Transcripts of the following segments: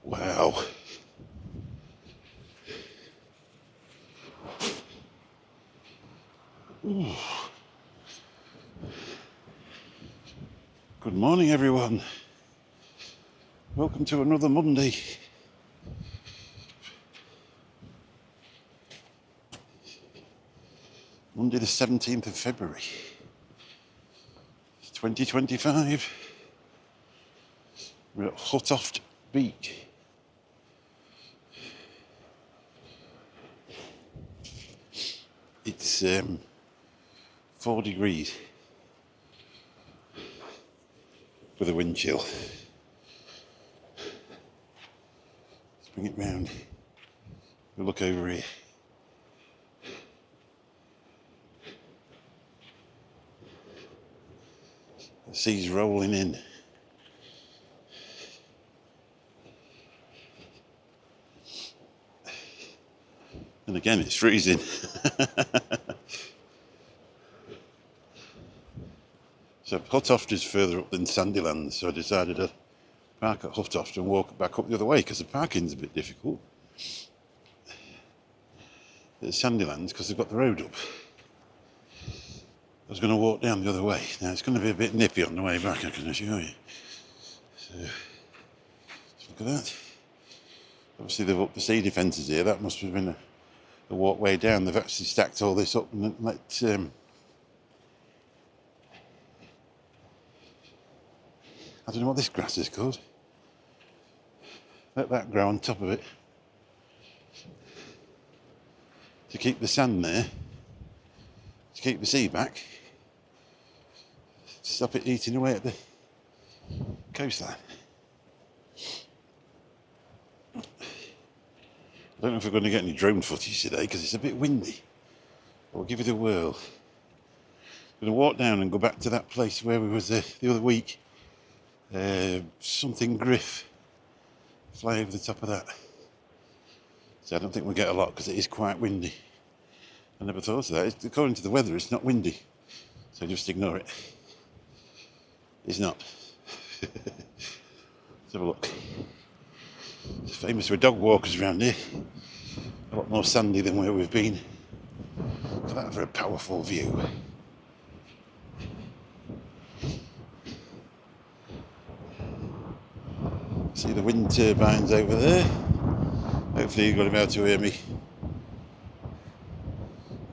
Wow. Ooh. Good morning, everyone. Welcome to another Monday. Monday the 17th of February, 2025. We're at Huttoft Beach. It's 4 degrees with a wind chill. Let's bring it round. We'll look over here. The sea's rolling in. And again, it's freezing. So Huttoft is further up than Sandilands, so I decided to park at Huttoft and walk back up the other way because the parking's a bit difficult. At Sandilands, because they've got the road up. I was going to walk down the other way. Now it's going to be a bit nippy on the way back, I can assure you. So, look at that. Obviously they've upped the sea defences here. That must have been a walkway down. They've actually stacked all this up and let I don't know what this grass is called. Let that grow on top of it to keep the sand there, to keep the sea back, to stop it eating away at the coastline. I don't know if we're going to get any drone footage today because it's a bit windy. But we'll give it a whirl. I'm going to walk down and go back to that place where we was the other week. Something griff. Fly over the top of that. So I don't think we'll get a lot because it is quite windy. I never thought of that. According to the weather, it's not windy. So just ignore it. It's not. Let's have a look. It's famous for dog walkers around here. A lot more sandy than where we've been. Look at that for a powerful view. See the wind turbines over there. Hopefully you're going to be able to hear me.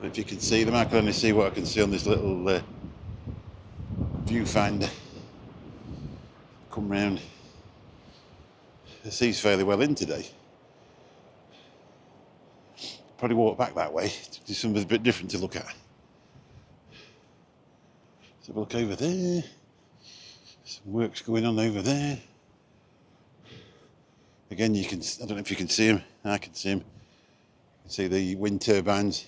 But if you can see them, I can only see what I can see on this little viewfinder. Come round. The sea's fairly well in today. Probably walk back that way to do something a bit different to look at. Let's have a look over there. Some work's going on over there. Again, I don't know if you can see them. I can see them. You can see the wind turbines.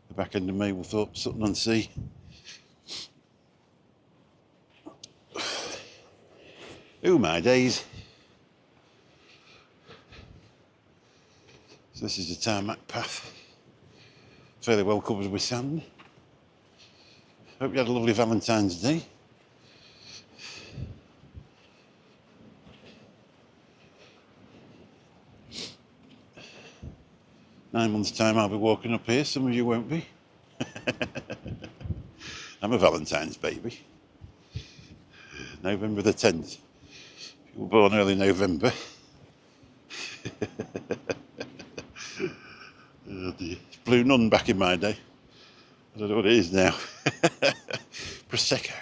The back end of Mablethorpe, Sutton on Sea. Oh my days. So this is the tarmac path. Fairly well covered with sand. Hope you had a lovely Valentine's Day. In 9 months' time I'll be walking up here, some of you won't be. I'm a Valentine's baby. November the 10th. You were born early November. Oh dear. It's Blue Nun back in my day. I don't know what it is now. Prosecco.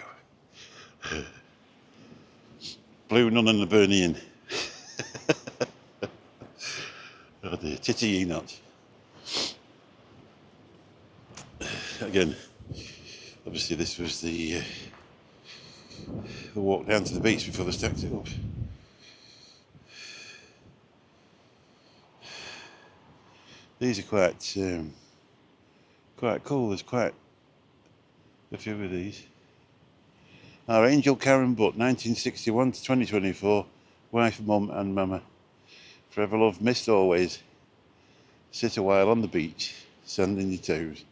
Blue Nun and the Burnian. Oh dear, titty ye not. Again, obviously this was the walk down to the beach before they stacked it up. These are quite cool. There's quite a few of these. Our Angel Karen Butt, 1961 to 2024, wife, mum and mama. Forever love, missed always. Sit a while on the beach, sand in your toes,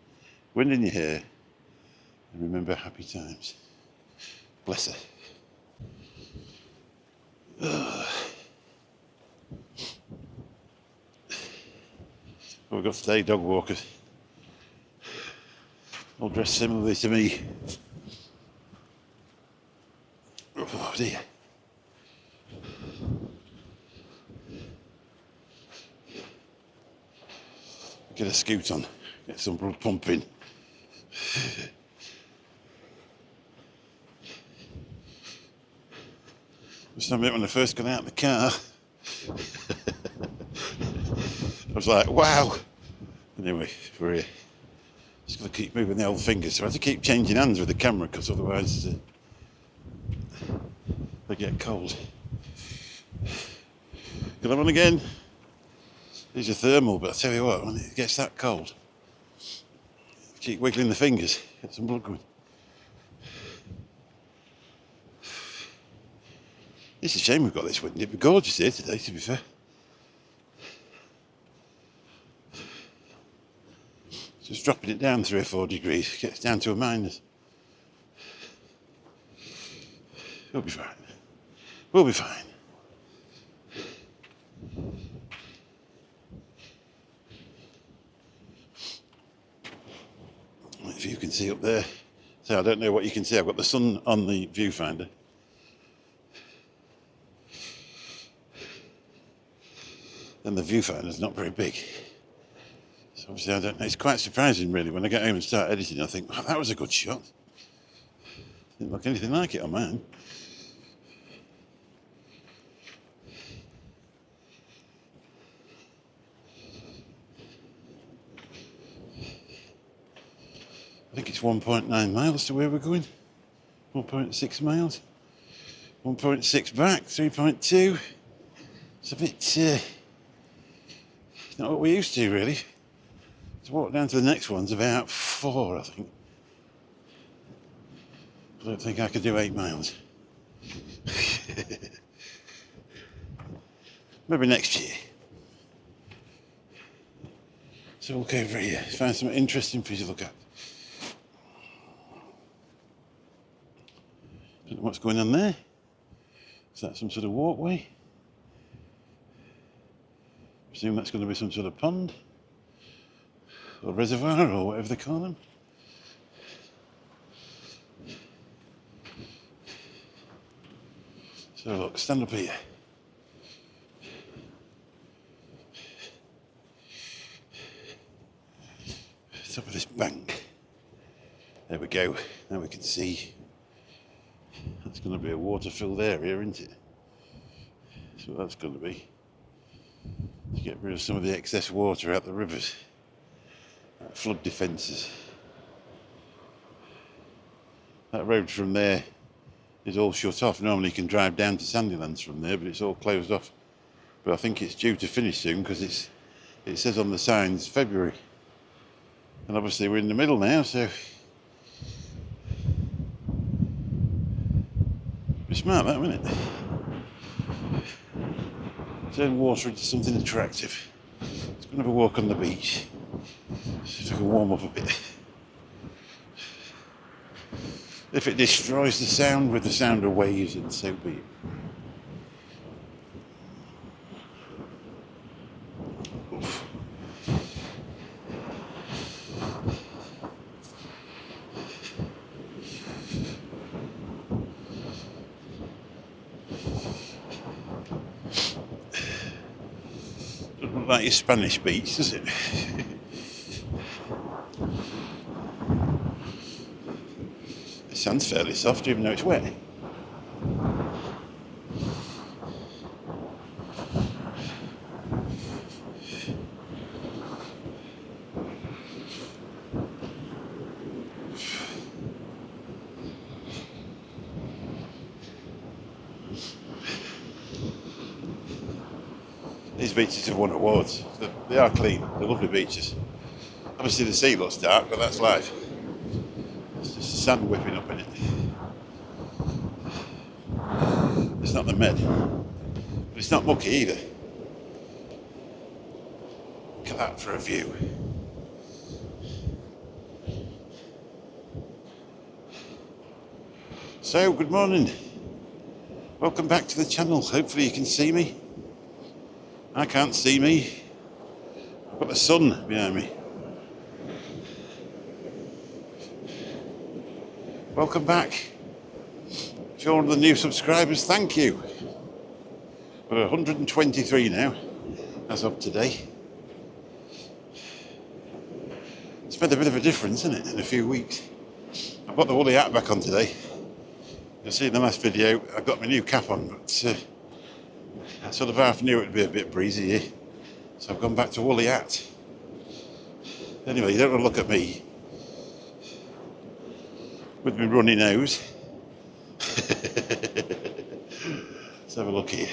wind in your hair, and remember happy times. Bless her. But we've got today dog walkers, all dressed similarly to me. Oh dear. Get a scoot on, get some blood pumping. Just a minute, when I first got out of the car, I was like, wow. Anyway, we're here. Just got to keep moving the old fingers. So I have to keep changing hands with the camera because otherwise they get cold. Get them on again. These are thermal, but I tell you what, when it gets that cold, keep wiggling the fingers, get some blood going. It's a shame we've got this wind. It'd be gorgeous here today, to be fair. Just dropping it down 3 or 4 degrees, gets down to a minus. We'll be fine. We'll be fine. If you can see up there, so I don't know what you can see. I've got the sun on the viewfinder. And the viewfinder's not very big. So obviously I don't know. It's quite surprising really. When I get home and start editing, I think, wow, that was a good shot. Didn't look anything like it on mine. I think it's 1.9 miles to where we're going. 1.6 miles. 1.6 back, 3.2. It's a bit, it's not what we used to really. To walk down to the next one's about 4, I think. I don't think I could do 8 miles. Maybe next year. So we'll look over here, find something interesting for you to look at. Don't know what's going on there. Is that some sort of walkway? I presume that's going to be some sort of pond or reservoir or whatever they call them. So look, stand up here. Top of this bank. There we go. Now we can see. That's going to be a water-filled area, isn't it? That's what that's going to be. To get rid of some of the excess water out the rivers. Flood defences. That road from there is all shut off. Normally you can drive down to Sandilands from there, but it's all closed off. But I think it's due to finish soon because it says on the signs February. And obviously we're in the middle now, so be smart that, wouldn't it? Turn water into something attractive. Let's go and have a walk on the beach. See if I can warm up a bit. If it destroys the sound with the sound of waves, then so be it. Oof. Doesn't look like your Spanish beach, does it? The sand's fairly soft, even though it's wet. These beaches have won awards. They are clean, they're lovely beaches. Obviously the sea looks dark, but that's life. It's just the sand whipping up in it. It's not the Med, but it's not mucky either. Look at that for a view. So, good morning. Welcome back to the channel. Hopefully you can see me. I can't see me. I've got the sun behind me. Welcome back. If you're one of the new subscribers, thank you. We're 123 now, as of today. It's made a bit of a difference, isn't it, in a few weeks. I've got the woolly hat back on today. You'll see in the last video, I got my new cap on, but I sort of half knew it would be a bit breezy here. So I've gone back to woolly hat. Anyway, you don't want to look at me with my runny nose. Let's have a look here.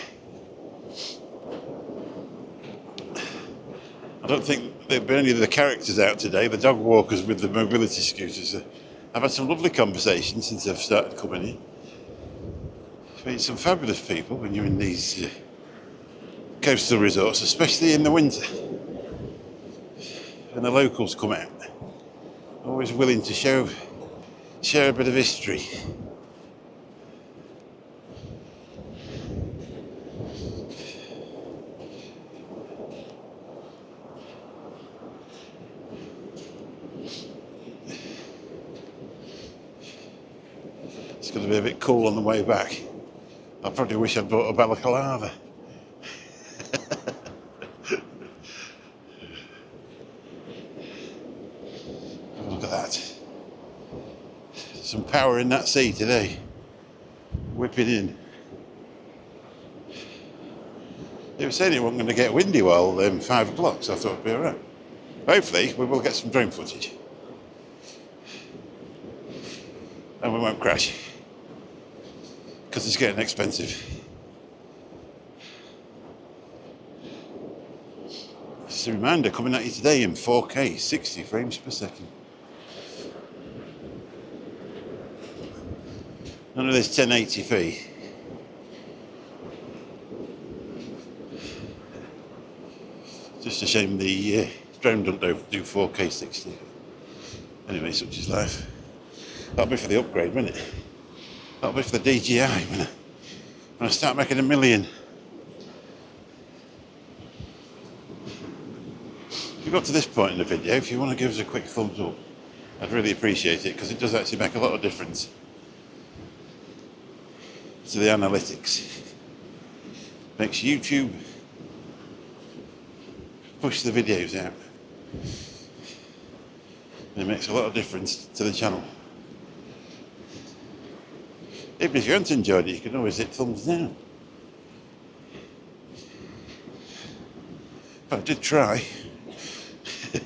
I don't think there'll be any of the characters out today, the dog walkers with the mobility scooters. I've had some lovely conversations since I've started coming in. I've met some fabulous people when you're in these coastal resorts, especially in the winter. And the locals come out. Always willing to share a bit of history. It's going to be a bit cool on the way back. I probably wish I'd bought a balaclava. Look at that. Some power in that sea today. Whipping in. They were saying it wasn't going to get windy while 5 o'clock, so I thought it'd be alright. Hopefully we will get some drone footage. And we won't crash. Because it's getting expensive. Just a reminder, coming at you today in 4K, 60 frames per second. None of this 1080p. Just a shame the drone don't do 4K 60. Anyway, such is life. That'll be for the upgrade, won't it? That'll be for the DJI when I start making $1 million. If you got to this point in the video, if you want to give us a quick thumbs up, I'd really appreciate it, because it does actually make a lot of difference to the analytics. Makes YouTube push the videos out. And it makes a lot of difference to the channel. Even if you haven't enjoyed it, you can always hit thumbs down. But I did try. I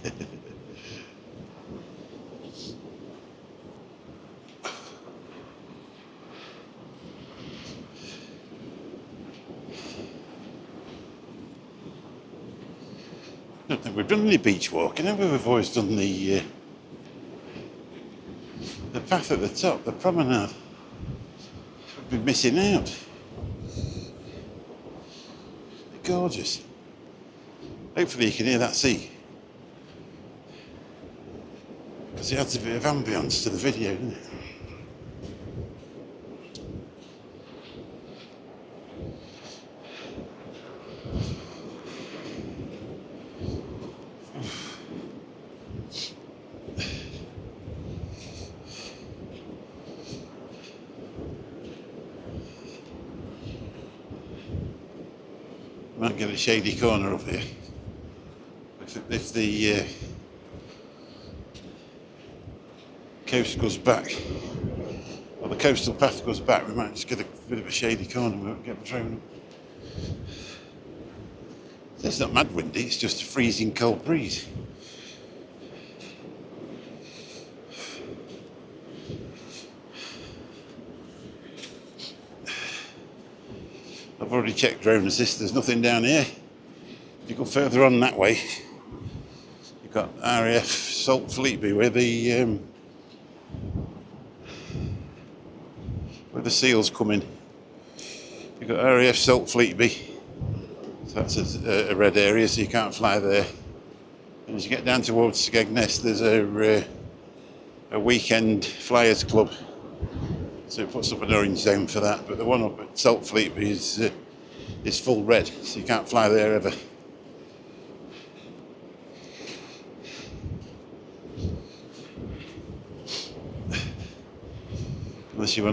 don't think we've done any beach walking, have we? We've always done the path at the top, the promenade. We've been missing out. They're gorgeous. Hopefully you can hear that sea. Because it adds a bit of ambience to the video, doesn't it? Might get a shady corner up here. If the coast goes back, or the coastal path goes back, we might just get a bit of a shady corner. We won't get the drone up. It's not mad windy, it's just a freezing cold breeze. I've already checked drone assist, there's nothing down here. If you go further on that way, you've got RAF Salt Fleetby where the seals come in. You've got RAF Salt Fleetby, so that's a red area, so you can't fly there. And as you get down towards Skegness, there's a weekend flyers club, so it puts up an orange zone for that. But the one up at Salt Fleetby is is full red, so you can't fly there ever. Unless you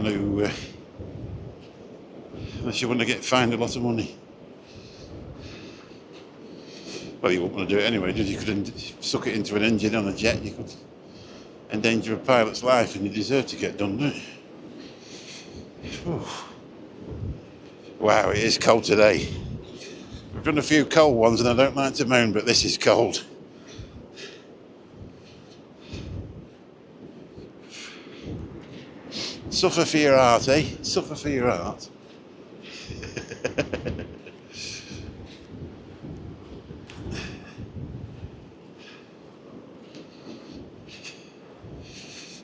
want to get fined a lot of money. Well, you wouldn't want to do it anyway, because you could suck it into an engine on a jet. You could endanger a pilot's life, and you deserve to get done, don't you? Whew. Wow, it is cold today. We've done a few cold ones, and I don't like to moan, but this is cold. Suffer for your art, eh? Suffer for your art.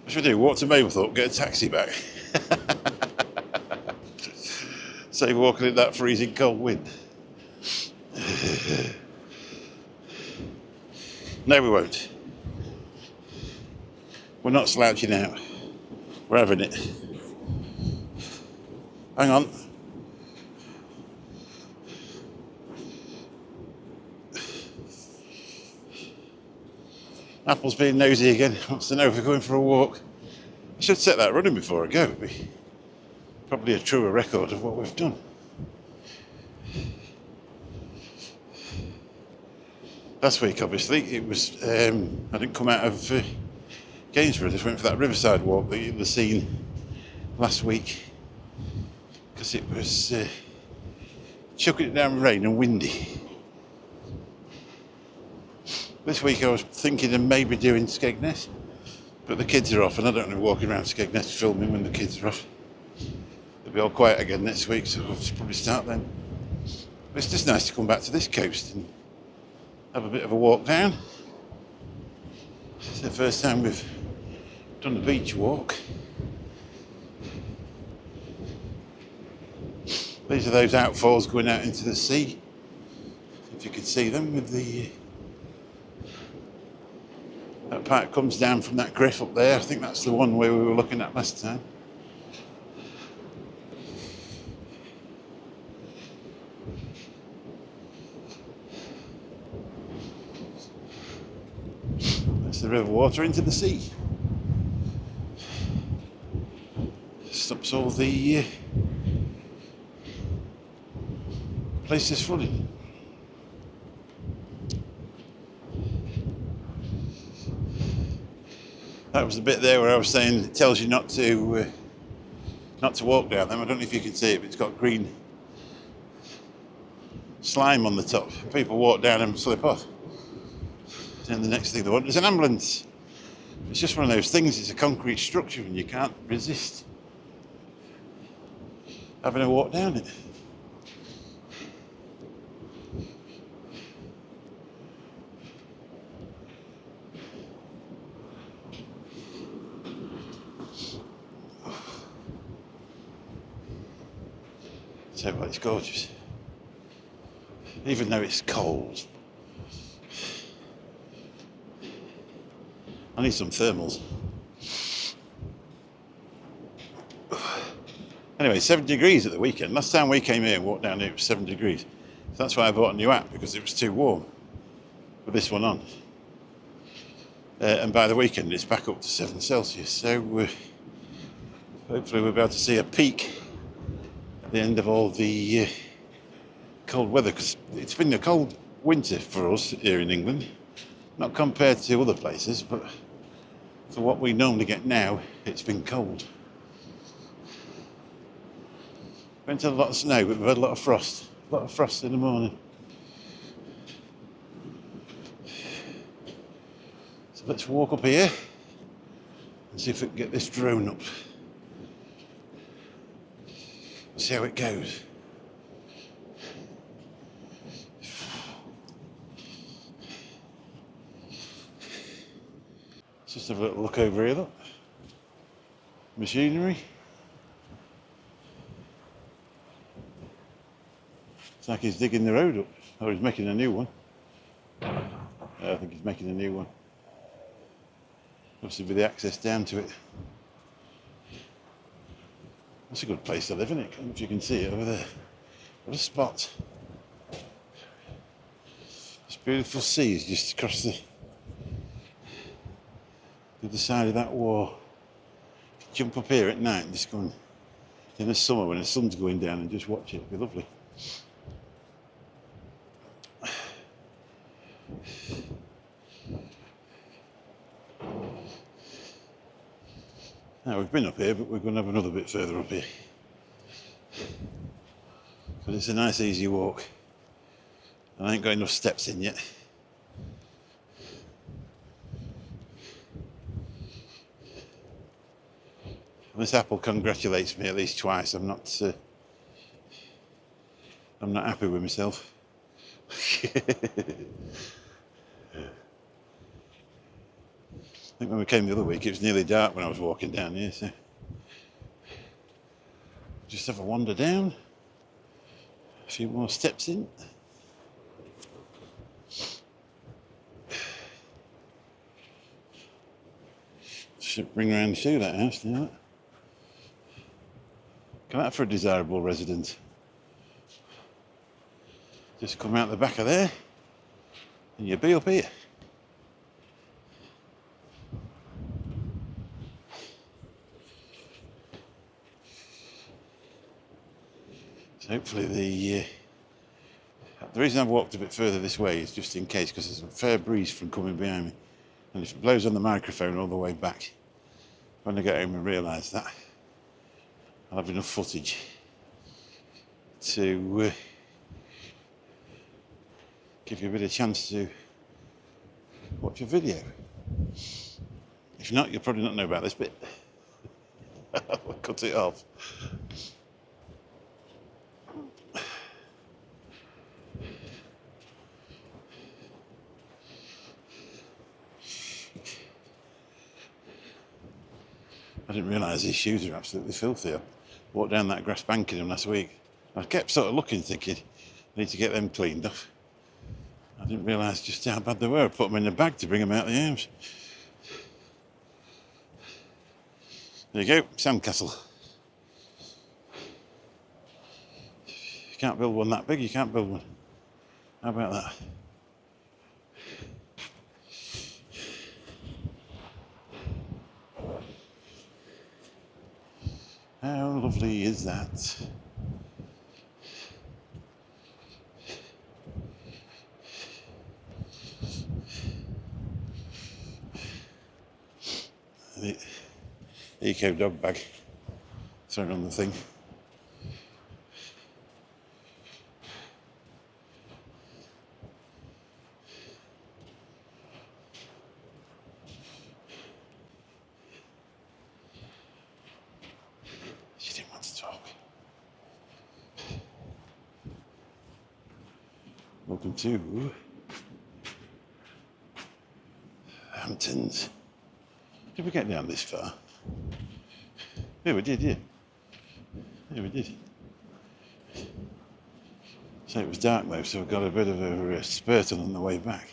What should we do? Walk to Mablethorpe, get a taxi back. Save walking in that freezing cold wind. No, we won't. We're not slouching out. We're having it. Hang on. Apple's being nosy again. Wants to know if we're going for a walk. I should set that running before I go. It'd be probably a truer record of what we've done. Last week, obviously, it was. I didn't come out of Gainsborough. I just went for that riverside walk that you'd have seen last week, because it was chucking it down with rain and windy. This week I was thinking of maybe doing Skegness, but the kids are off and I don't want to be walking around Skegness filming when the kids are off. It'll be all quiet again next week, so we'll probably start then. But it's just nice to come back to this coast and have a bit of a walk down. It's the first time we've done a beach walk. These are those outfalls going out into the sea, if you could see them, with the that part comes down from that cliff up there. I think that's the one where we were looking at last time. That's the river water into the sea. Stops all the places flooding. That was the bit there where I was saying it tells you not to walk down them. I don't know if you can see it, but it's got green slime on the top. People walk down and slip off. And the next thing they want is an ambulance. It's just one of those things. It's a concrete structure and you can't resist having a walk down it. So well, it's gorgeous, even though it's cold. I need some thermals. Anyway, 7 degrees at the weekend. Last time we came here and walked down here, it was 7 degrees. So that's why I bought a new app, because it was too warm with this one on. And by the weekend, it's back up to 7 Celsius. So hopefully we'll be able to see a peak at the end of all the cold weather, because it's been a cold winter for us here in England. Not compared to other places, but for what we normally get now, it's been cold. Went to a lot of snow, but we've had a lot of frost. A lot of frost in the morning. So let's walk up here and see if we can get this drone up. See how it goes. Let's just have a little look over here, look. Machinery. It's like he's digging the road up, or he's making a new one. I think he's making a new one. Obviously with the access down to it. That's a good place to live, isn't it? I don't know if you can see it over there. What a spot. This beautiful sea is just across the other side of that wall. Jump up here at night and just go in the summer when the sun's going down and just watch it. It'd be lovely. Now we've been up here, but we're going to have another bit further up here. But it's a nice easy walk. And I ain't got enough steps in yet. And this apple congratulates me at least twice. I'm not happy with myself. I think when we came the other week, it was nearly dark when I was walking down here, so just have a wander down, a few more steps in. Should bring around and show that house now. Come out for a desirable resident. Just come out the back of there and you'll be up here. So hopefully the reason I've walked a bit further this way is just in case, because there's a fair breeze from coming behind me, and if it blows on the microphone all the way back, when I get home and realise that, I'll have enough footage to give you a bit of chance to watch a video. If not, you'll probably not know about this bit. I'll cut it off. I didn't realise these shoes are absolutely filthy. I walked down that grass bank in them last week. I kept sort of looking, thinking, I need to get them cleaned up. I didn't realise just how bad they were. I put them in a bag to bring them out of the house. There you go, sandcastle. You can't build one that big, you can't build one. How about that? How lovely is that? The eco dog bag thrown on the thing. She didn't want to talk. Welcome to Hamptons. Did we get down this far? Yeah, we did, yeah. Yeah, we did. So it was dark though, so we got a bit of a spurt on the way back.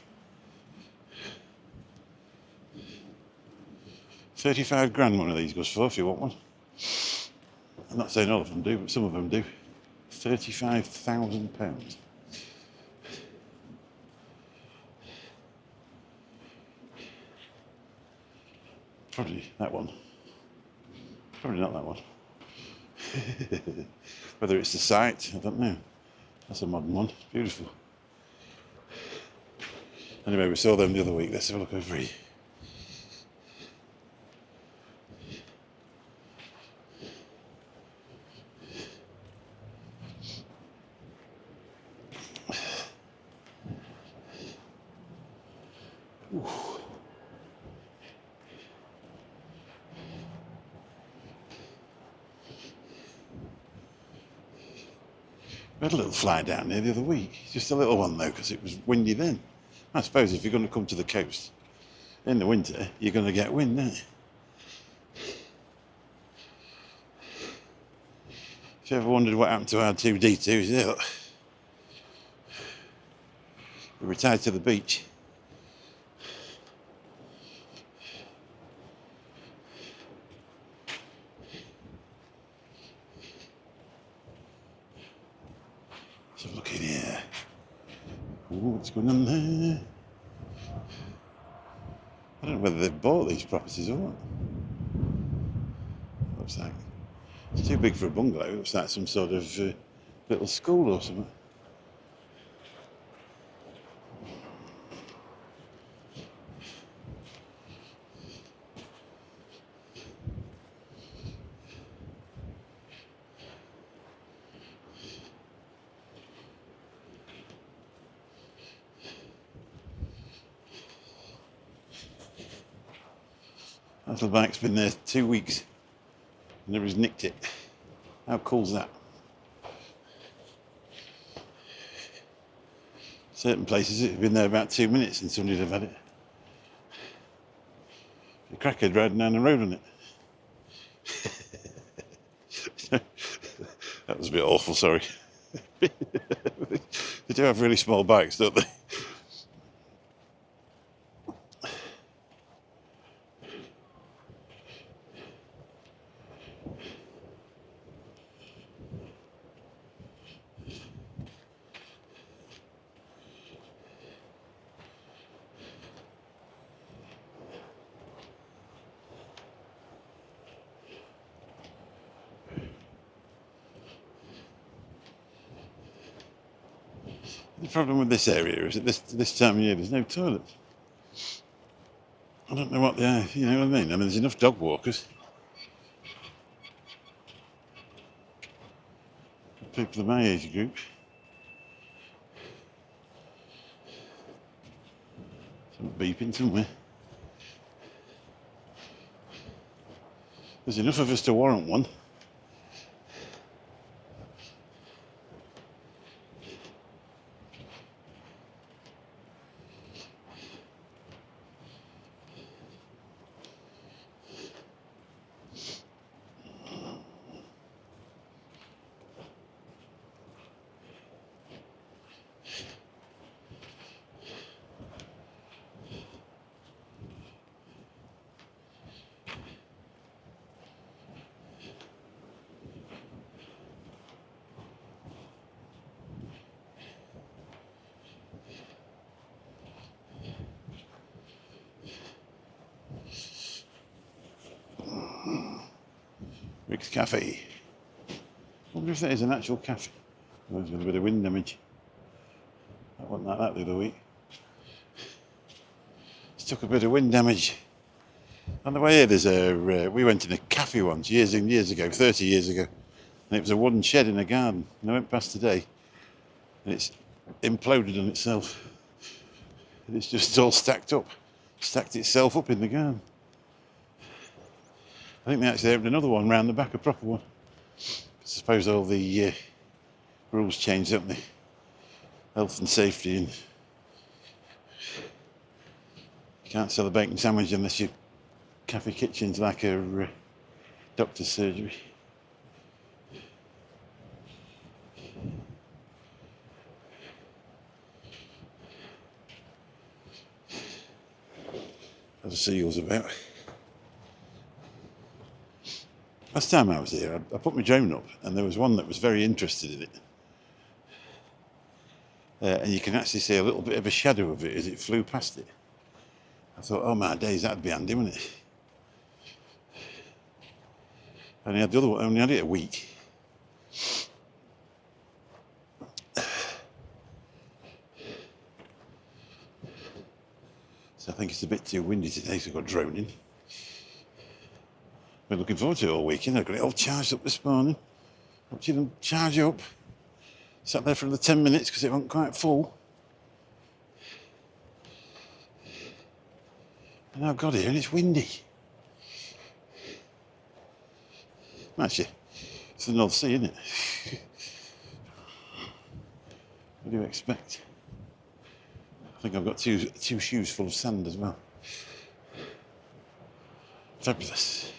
35 grand one of these goes for if you want one. I'm not saying all of them do, but some of them do. £35,000. Probably that one. Probably not that one. Whether it's the site, I don't know. That's a modern one. Beautiful. Anyway, we saw them the other week. Let's have a look over here. Ooh. We had a little fly down there the other week. Just a little one though, because it was windy then. I suppose if you're going to come to the coast in the winter, you're going to get wind, aren't you? If you ever wondered what happened to our two D2s, yeah, look. We retired to the beach. Ooh, what's going on there? I don't know whether they've bought these properties or what. Looks like it's too big for a bungalow. It looks like some sort of little school or something. Little bike's been there 2 weeks. Nobody's nicked it. How cool's that? Certain places it's been there about 2 minutes and somebody'd have had it. A crackhead riding down the road on it. That was a bit awful, sorry. They do have really small bikes, don't they? The problem with this area is that this time of year there's no toilets. I don't know what they are, you know what I mean? I mean, there's enough dog walkers. People of my age group. Some beeping somewhere. There's enough of us to warrant one. Rick's Cafe. I wonder if that is an actual cafe. Oh, there's got a bit of wind damage. That wasn't like that the other week. It's took a bit of wind damage. On the way here, there's we went in a cafe once, years and years ago, 30 years ago. And it was a wooden shed in a garden. And I went past today, and it's imploded on itself. And it's just all stacked itself up in the garden. I think they actually opened another one round the back, a proper one. I suppose all the rules changed, haven't they? Health and safety, and you can't sell a bacon sandwich unless your cafe kitchen's like a doctor's surgery. As the seagulls about. Last time I was here, I put my drone up, and there was one that was very interested in it. And you can actually see a little bit of a shadow of it as it flew past it. I thought, oh my days, that'd be handy, wouldn't it? And I had the other one, only had it a week. So I think it's a bit too windy today, so I've got drone in. Been looking forward to it all weekend. I got it all charged up this morning. Watching them charge up. Sat there for another 10 minutes because it wasn't quite full. And I've got here and it's windy. Actually, it's the North Sea, isn't it? What do you expect? I think I've got two shoes full of sand as well. Fabulous.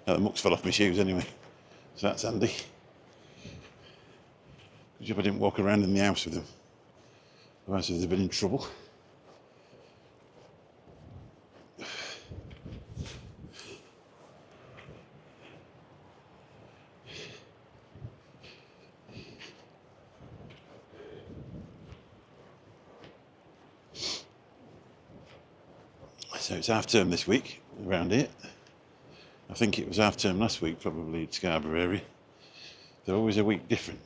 The muck's fell off my shoes anyway, so that's handy. Good job I didn't walk around in the house with them, otherwise they'd have been in trouble. So it's half term this week around here. I think it was half term last week, probably in Scarborough area. They're always a week different.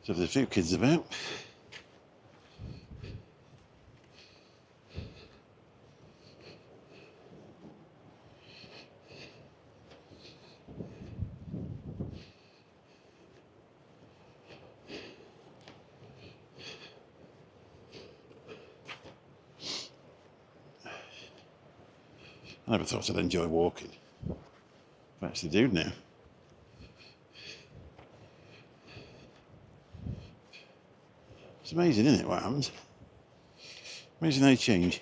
So there's a few kids about. I never thought I'd enjoy walking. I actually do now. It's amazing, isn't it, what happens? Amazing how you change.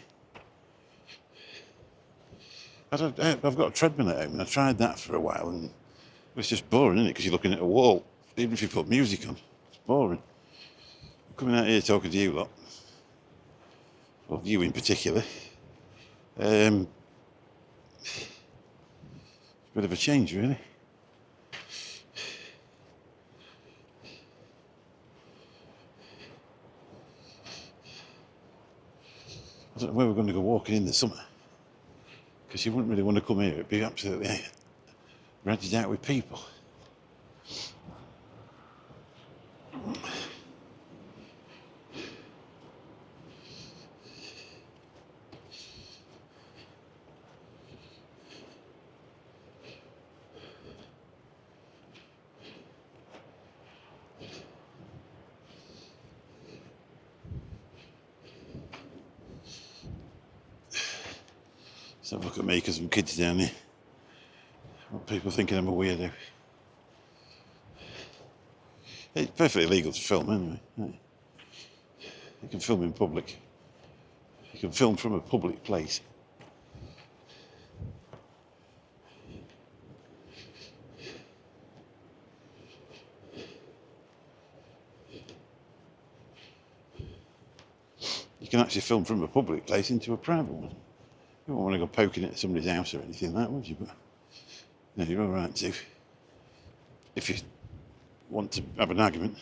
I've got a treadmill at home and I tried that for a while and it's just boring, isn't it? Because you're looking at a wall. Even if you put music on, it's boring. Coming out here talking to you lot, well, you in particular, it's a bit of a change, really. I don't know where we're going to go walking in the summer, because you wouldn't really want to come here. It'd be absolutely rented out with people. So look at me, because some kids down there. What people thinking I'm a weirdo. It's perfectly legal to film anyway. You can film in public. You can film from a public place. You can actually film from a public place into a private one. You won't want to go poking at somebody's house or anything like that, would you? But no, you're all right to. If you want to have an argument,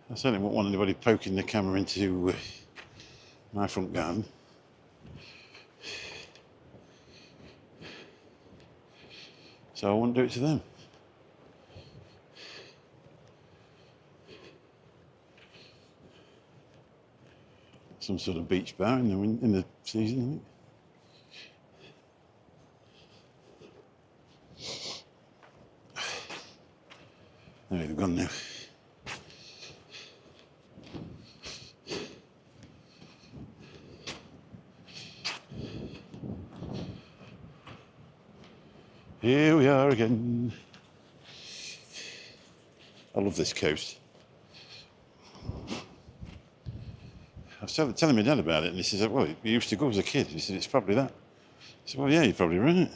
I certainly won't want anybody poking the camera into my front garden. So I won't do it to them. Some sort of beach bar in the season, isn't it? There, they've gone now. Here we are again. I love this coast. I was telling my dad about it, and he says, well, you used to go as a kid. He said, it's probably that. I said, well, yeah, you're probably right.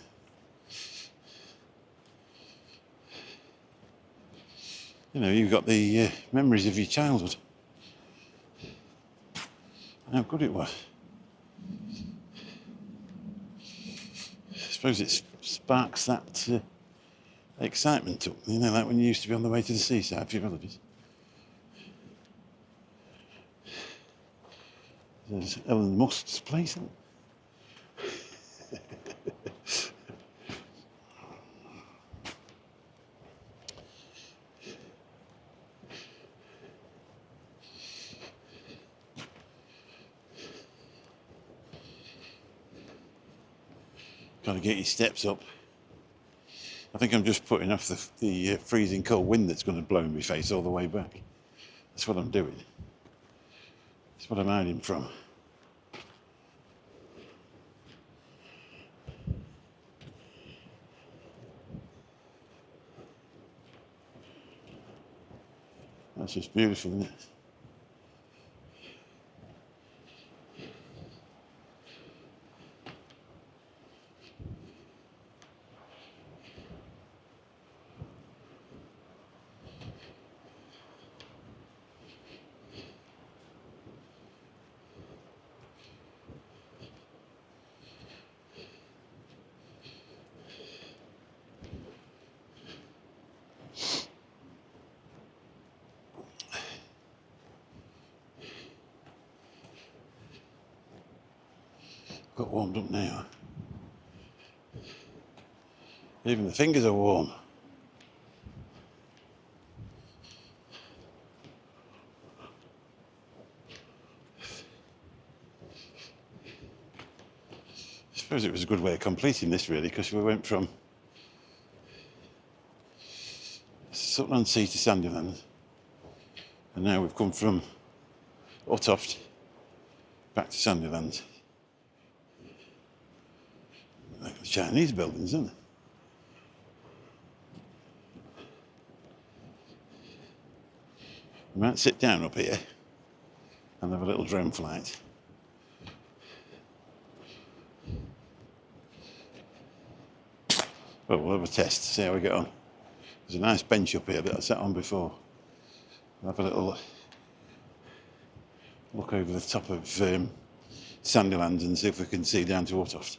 You know, you've got the memories of your childhood. How good it was. I suppose it sparks that excitement up, you know, like when you used to be on the way to the seaside for your holidays. There's Elon Musk's place, isn't it? Got to get your steps up. I think I'm just putting off the freezing cold wind that's going to blow in my face all the way back. That's what I'm doing. That's what I'm hiding from. That's just beautiful, isn't it? Got warmed up now. Even the fingers are warm. I suppose it was a good way of completing this really, because we went from Sutton-on-Sea to Sandilands, and now we've come from Huttoft back to Sandilands. Like the Chinese buildings, isn't it? We might sit down up here and have a little drone flight. Well, we'll have a test, see how we get on. There's a nice bench up here that I sat on before. We'll have a little look over the top of Sandilands and see if we can see down to Huttoft.